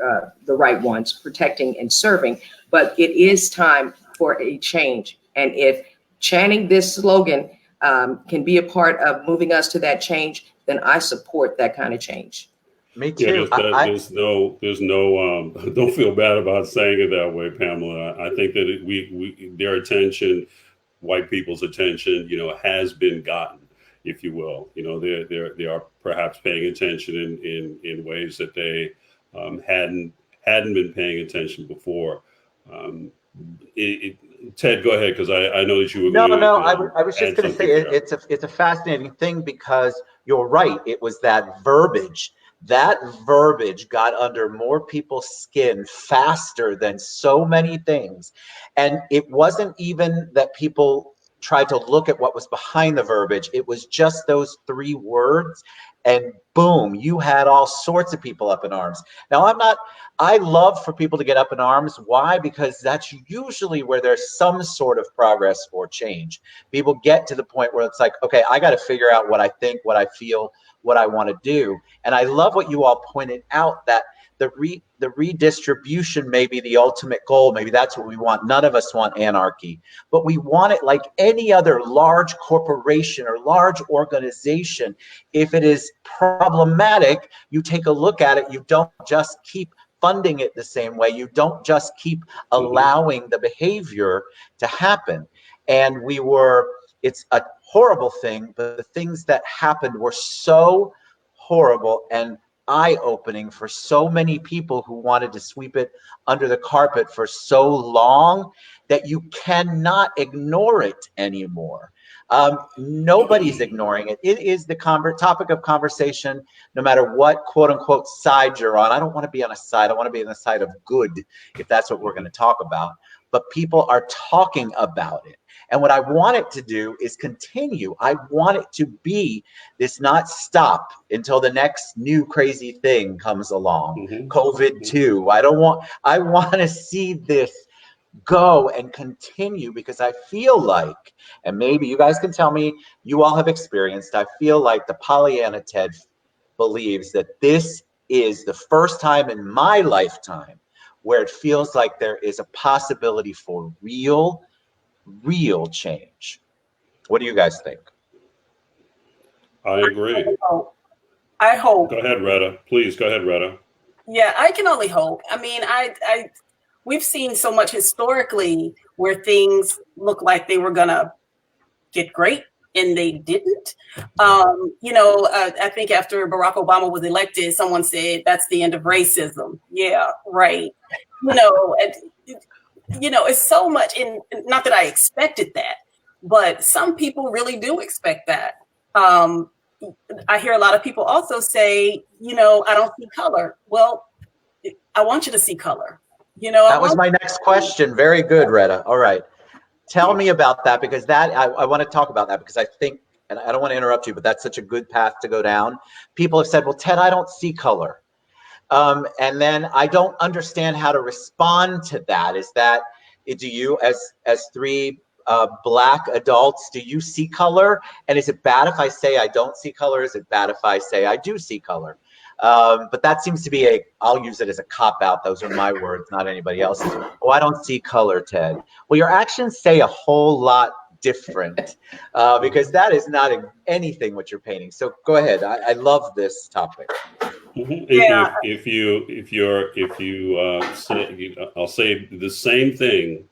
the right ones, protecting and serving, but it is time for a change. And if chanting this slogan can be a part of moving us to that change, then I support that kind of change. Me too. Yeah, there's no, don't feel bad about saying it that way, Pamela. I think that their attention, white people's attention, has been gotten, if you will. They are perhaps paying attention in ways that they hadn't been paying attention before. Ted, go ahead, because I know that you were going to. No. I was just going to say it's a fascinating thing, because you're right. It was that verbiage. That verbiage got under more people's skin faster than so many things. And it wasn't even that people tried to look at what was behind the verbiage. It was just those 3 words. And boom, you had all sorts of people up in arms. Now, I love for people to get up in arms. Why? Because that's usually where there's some sort of progress or change. People get to the point where it's like, okay, I got to figure out what I think, what I feel, what I want to do. And I love what you all pointed out, that the redistribution may be the ultimate goal. Maybe that's what we want. None of us want anarchy, but we want it like any other large corporation or large organization. If it is problematic, you take a look at it. You don't just keep funding it the same way. You don't just keep allowing the behavior to happen. And it's a horrible thing, but the things that happened were so horrible and eye-opening for so many people who wanted to sweep it under the carpet for so long that you cannot ignore it anymore. Nobody's ignoring it. It is the topic of conversation, no matter what quote unquote side you're on. I don't want to be on a side. I want to be on the side of good, if that's what we're going to talk about. But people are talking about it. And what I want it to do is continue. I want it to be this, not stop until the next new crazy thing comes along. COVID 2. I want to see this go and continue, because I feel like, and maybe you guys can tell me, you all have experienced, I feel like the Pollyanna Ted believes that this is the first time in my lifetime where it feels like there is a possibility for real change. What do you guys think? I agree. I hope. Go ahead, Rhetta. Please go ahead, Rhetta. Yeah, I can only hope. I mean, we've seen so much historically where things look like they were gonna get great and they didn't. I think after Barack Obama was elected, someone said that's the end of racism. Yeah, right. It's so much, and not that I expected that, but some people really do expect that. I hear a lot of people also say, I don't see color. Well, I want you to see color. That was my next question. Very good, Rhetta. All right. Tell me about that, because I want to talk about that, because I think, and I don't want to interrupt you, but that's such a good path to go down. People have said, well, Ted, I don't see color. And then I don't understand how to respond to that. Do you, as 3 Black adults, do you see color? And is it bad if I say I don't see color? Is it bad if I say I do see color? But that seems to be I'll use it as a cop-out. Those are my words, not anybody else's. Oh, I don't see color, Ted. Well, your actions say a whole lot different, because that is not anything what you're painting. So go ahead. I love this topic. Yeah. I'll say the same thing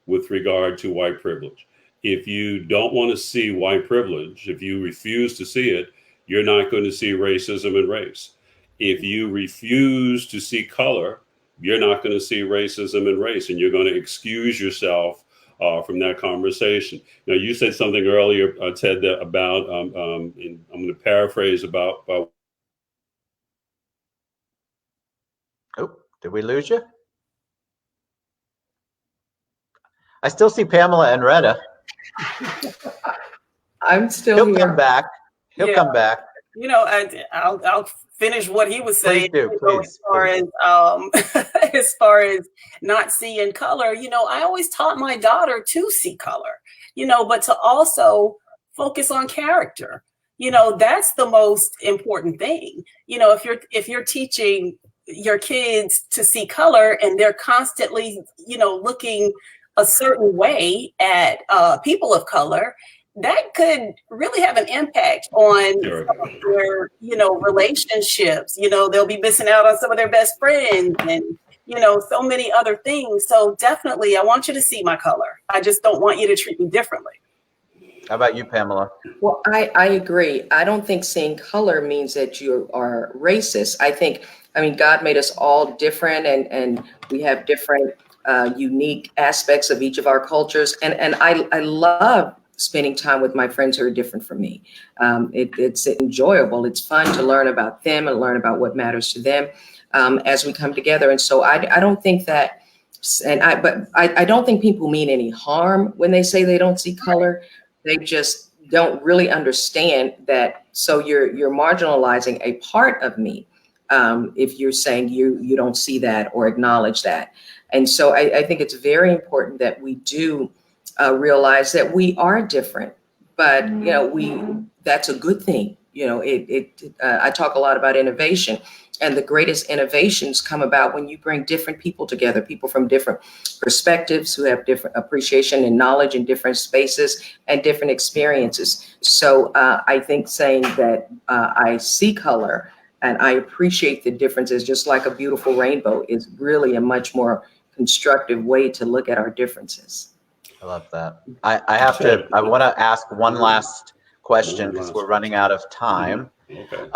with regard to white privilege. If you don't want to see white privilege, if you refuse to see it, you're not going to see racism in race. If you refuse to see color, you're not going to see racism in race, and you're going to excuse yourself from that conversation. Now, you said something earlier, Ted, about, and I'm going to paraphrase about. Oh, did we lose you? I still see Pamela and Rhetta. I'm still He'll here. come back. He'll come back. You know, I'll finish what he was saying. Please do, please. As far as not seeing color, you know, I always taught my daughter to see color, you know, but to also focus on character. You know, that's the most important thing. You know, if you're teaching your kids to see color and they're constantly, you know, looking a certain way at people of color, that could really have an impact on some of their, you know, relationships. You know, they'll be missing out on some of their best friends and, you know, so many other things. So definitely, I want you to see my color. I just don't want you to treat me differently. How about you, Pamela? Well, I agree. I don't think seeing color means that you are racist. I mean, God made us all different, and we have different unique aspects of each of our cultures. And I love spending time with my friends who are different from me. It's enjoyable. It's fun to learn about them and learn about what matters to them as we come together. And so I don't think that, but I don't think people mean any harm when they say they don't see color. They just don't really understand that. So you're marginalizing a part of me if you're saying you don't see that or acknowledge that. And so I think it's very important that we do realize that we are different, but you know, that's a good thing. You know, I talk a lot about innovation, and the greatest innovations come about when you bring different people together, people from different perspectives who have different appreciation and knowledge in different spaces and different experiences. So I think saying that I see color and I appreciate the differences, just like a beautiful rainbow, is really a much more constructive way to look at our differences. I love that. I want to ask one last question because we're running out of time. Okay.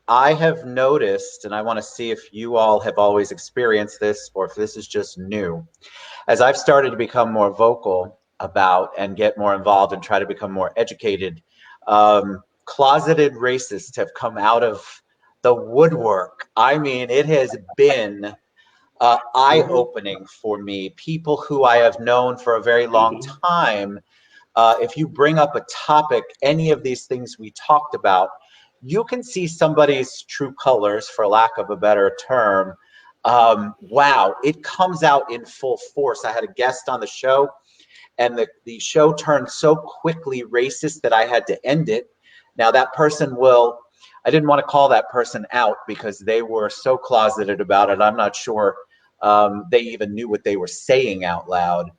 I have noticed, and I want to see if you all have always experienced this or if this is just new. As I've started to become more vocal about and get more involved and try to become more educated, closeted racists have come out of the woodwork. I mean, it has been eye-opening for me. People who I have known for a very long time, if you bring up a topic, any of these things we talked about, you can see somebody's true colors, for lack of a better term. Wow, it comes out in full force. I had a guest on the show, and the show turned so quickly racist that I had to end it. Now that person I didn't want to call that person out because they were so closeted about it. I'm not sure they even knew what they were saying out loud.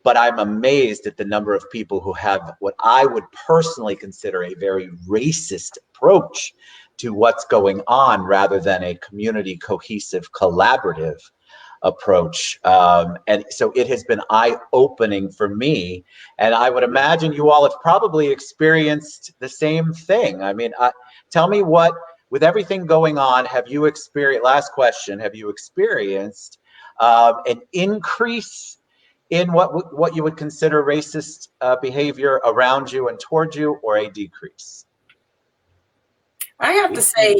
But I'm amazed at the number of people who have what I would personally consider a very racist approach to what's going on rather than a community cohesive, collaborative approach. And so it has been eye-opening for me. And I would imagine you all have probably experienced the same thing. I mean, tell me with everything going on, have you experienced, last question, have you experienced an increase in what you would consider racist behavior around you and toward you, or a decrease? I have to say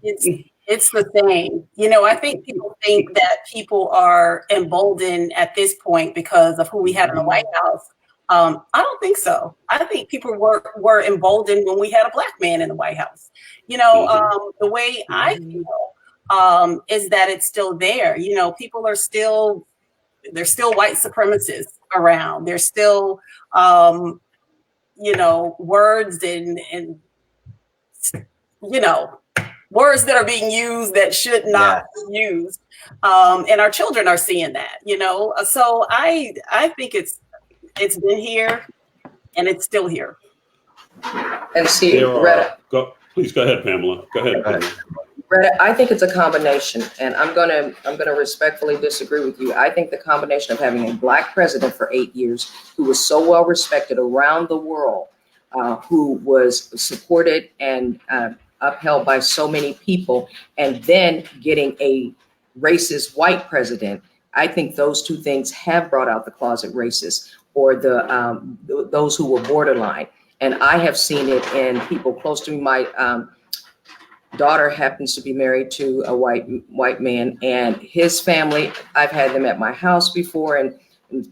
it's the same. You know, I think people think that people are emboldened at this point because of who we had in the White House. I don't think so. I think people were emboldened when we had a Black man in the White House. You know, the way I feel is that it's still there. You know, people are still, there's still white supremacists around. There's still, you know, words and you know, words that are being used that should not be used. And our children are seeing that, you know. So I think it's been here and it's still here. And see, Rhetta, please go ahead, Pamela. Go ahead. Rhetta, I think it's a combination, and I'm gonna respectfully disagree with you. I think the combination of having a Black president for 8 years who was so well respected around the world, who was supported and upheld by so many people, and then getting a racist white president. I think those two things have brought out the closet racists, or those who were borderline. And I have seen it in people close to me. My daughter happens to be married to a white man, and his family, I've had them at my house before, and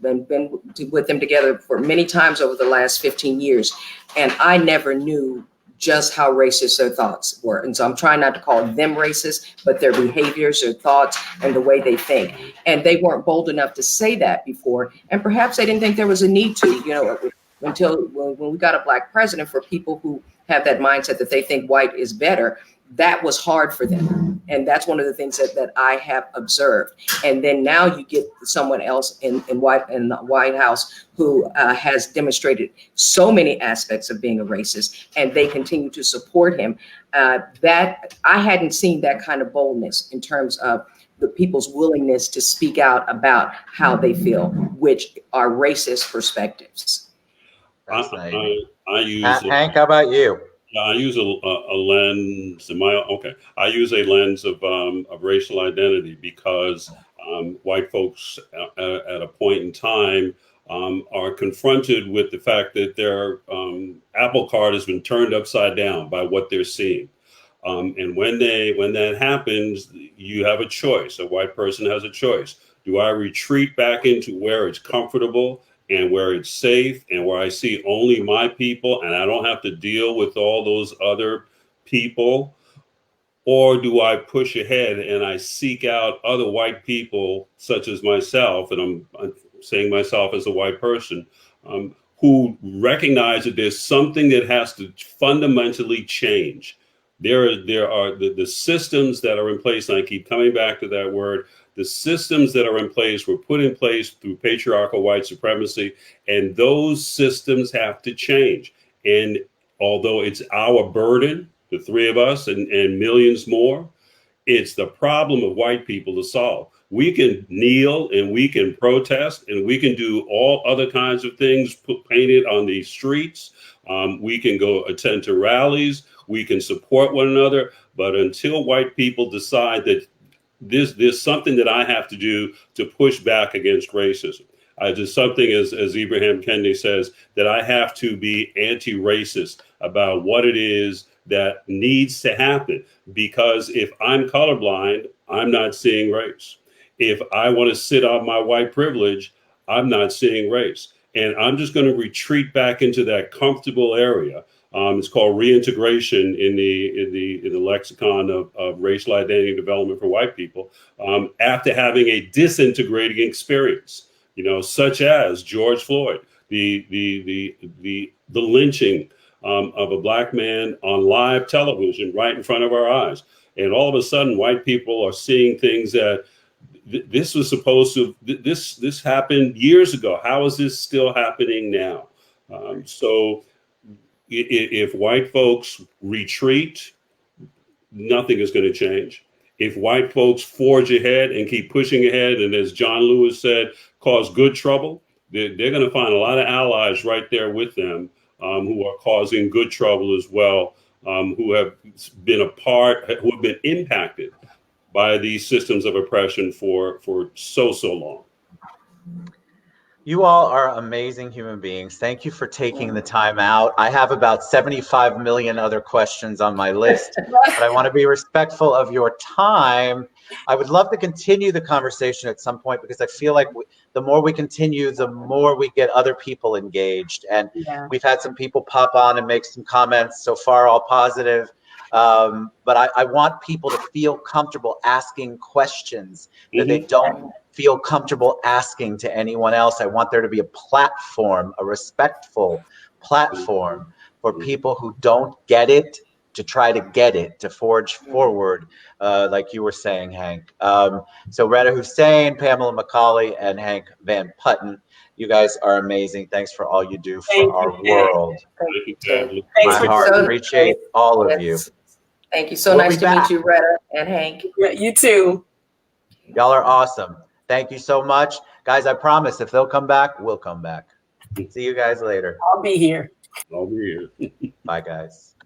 been with them together for many times over the last 15 years. And I never knew just how racist their thoughts were. And so I'm trying not to call them racist, but their behaviors, their thoughts, and the way they think. And they weren't bold enough to say that before. And perhaps they didn't think there was a need to, until when we got a Black president, for people who have that mindset that they think white is better, that was hard for them. And that's one of the things that I have observed. And then now you get someone else in the White House who has demonstrated so many aspects of being a racist, and they continue to support him. That I hadn't seen that kind of boldness in terms of the people's willingness to speak out about how they feel, which are racist perspectives. I use Hank, how about you? I use a lens. I use a lens of racial identity, because white folks at a point in time are confronted with the fact that their apple cart has been turned upside down by what they're seeing. And when that happens, you have a choice. A white person has a choice. Do I retreat back into where it's comfortable and where it's safe and where I see only my people and I don't have to deal with all those other people? Or do I push ahead and I seek out other white people such as myself, and I'm saying myself as a white person, who recognize that there's something that has to fundamentally change. There are the systems that are in place, and I keep coming back to that word. The systems that are in place were put in place through patriarchal white supremacy, and those systems have to change. And although it's our burden, the three of us and millions more, it's the problem of white people to solve. We can kneel and we can protest and we can do all other kinds of things, painted on the streets. We can go attend to rallies. We can support one another. But until white people decide that there's something that I have to do to push back against racism. Just something, as Ibrahim Kendi says, that I have to be anti-racist about what it is that needs to happen. Because if I'm colorblind, I'm not seeing race. If I want to sit on my white privilege, I'm not seeing race. And I'm just going to retreat back into that comfortable area. It's called reintegration in the lexicon of racial identity development for white people, after having a disintegrating experience, such as George Floyd, the lynching of a Black man on live television right in front of our eyes. And all of a sudden, white people are seeing things that this was supposed to, this happened years ago. How is this still happening now? So if white folks retreat, nothing is going to change. If white folks forge ahead and keep pushing ahead, and as John Lewis said, cause good trouble, they're going to find a lot of allies right there with them, who are causing good trouble as well, who have been who have been impacted by these systems of oppression for so long. You all are amazing human beings. Thank you for taking the time out. I have about 75 million other questions on my list, but I want to be respectful of your time. I would love to continue the conversation at some point, because I feel like the more we continue, the more we get other people engaged. And we've had some people pop on and make some comments. So far, all positive. But I want people to feel comfortable asking questions that they don't feel comfortable asking to anyone else. I want there to be a platform, a respectful platform for people who don't get it to try to get it, to forge forward, like you were saying, Hank. So Rhetta Hussein, Pamela McCauley, and Hank Van Putten, you guys are amazing. Thanks for all you do for our world. My heart, appreciate all of you. Thank you. So nice to meet you, Rhetta and Hank. Yeah, you too. Y'all are awesome. Thank you so much. Guys, I promise if they'll come back, we'll come back. See you guys later. I'll be here. I'll be here. Bye, guys.